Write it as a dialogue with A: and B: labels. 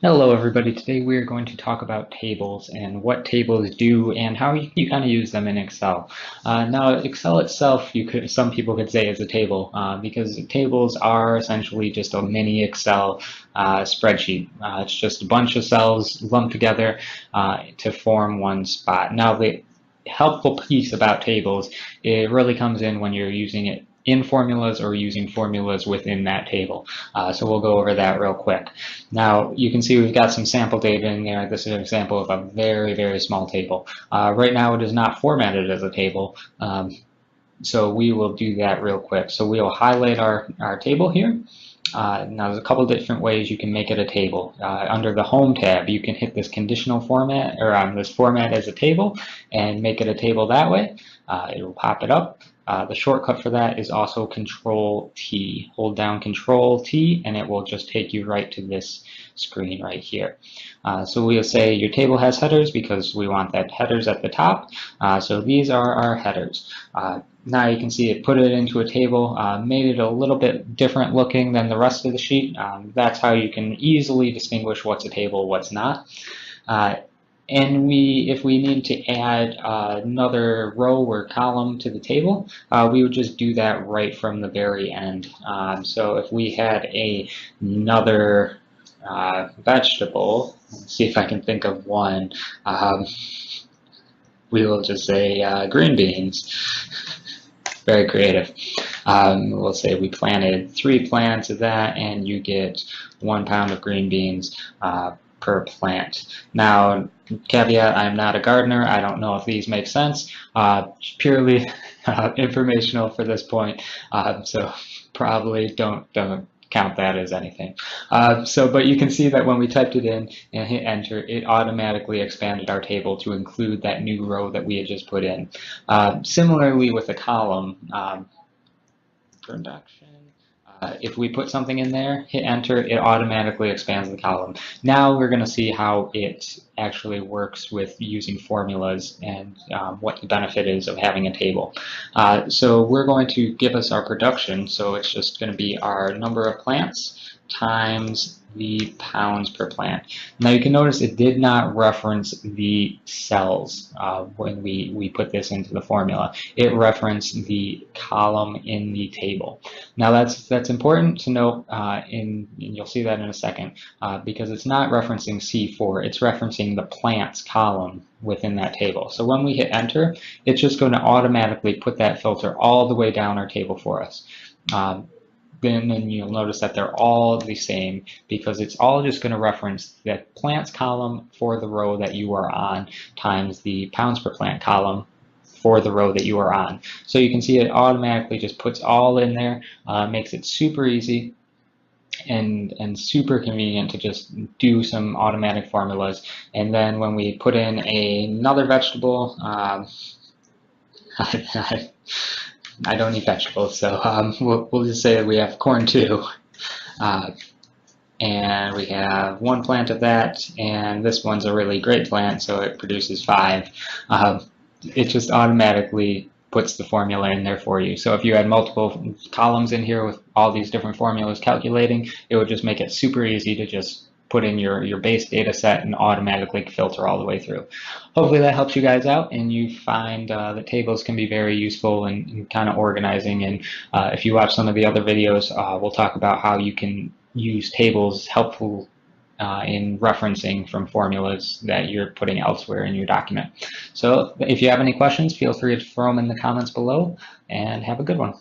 A: Hello everybody, today we are going to talk about tables and what tables do and how you kind of use them in Excel. Now Excel itself, some people could say is a table because tables are essentially just a mini Excel spreadsheet. It's just a bunch of cells lumped together to form one spot. Now the helpful piece about tables, it really comes in when you're using it in formulas or using formulas within that table. So we'll go over that real quick. Now you can see we've got some sample data in there. This is an example of a very, very small table. Right now it is not formatted as a table, so we will do that real quick. So we will highlight our table here. Now there's a couple different ways you can make it a table. Under the Home tab, you can hit this conditional format or this format as a table and make it a table that way. It will pop it up. The shortcut for that is also Control T. Hold down Control T and it will just take you right to this screen right here. So we'll say your table has headers because we want that headers at the top. So these are our headers. Now you can see it put it into a table, made it a little bit different looking than the rest of the sheet. That's how you can easily distinguish what's a table, what's not. And if we need to add another row or column to the table, we would just do that right from the very end. So if we had another vegetable, let's see if I can think of one, we will just say green beans. Very creative. We'll say we planted 3 plants of that and you get 1 pound of green beans per plant. Now, caveat, I'm not a gardener. I don't know if these make sense. Purely informational for this point. So probably don't count that as anything. But you can see that when we typed it in and hit enter, it automatically expanded our table to include that new row that we had just put in. Similarly with a column, production. If we put something in there, hit enter, it automatically expands the column. Now we're going to see how it actually works with using formulas and what the benefit is of having a table. So we're going to give us our production, so it's just going to be our number of plants times the pounds per plant. Now you can notice it did not reference the cells when we put this into the formula. It referenced the column in the table. Now that's important to note, and you'll see that in a second, because it's not referencing C4, it's referencing the plants column within that table. So when we hit enter, it's just going to automatically put that filter all the way down our table for us. Then you'll notice that they're all the same because it's all just going to reference the plants column for the row that you are on times the pounds per plant column for the row that you are on. So you can see it automatically just puts all in there, makes it super easy and super convenient to just do some automatic formulas. And then when we put in another vegetable, I don't eat vegetables, so we'll just say that we have corn too. And we have 1 plant of that, and this one's a really great plant, so it produces 5. It just automatically puts the formula in there for you. So if you had multiple columns in here with all these different formulas calculating, it would just make it super easy to just put in your base data set and automatically filter all the way through. Hopefully that helps you guys out and you find that tables can be very useful in kind of organizing. And if you watch some of the other videos, we'll talk about how you can use tables helpful in referencing from formulas that you're putting elsewhere in your document. So if you have any questions, feel free to throw them in the comments below and have a good one.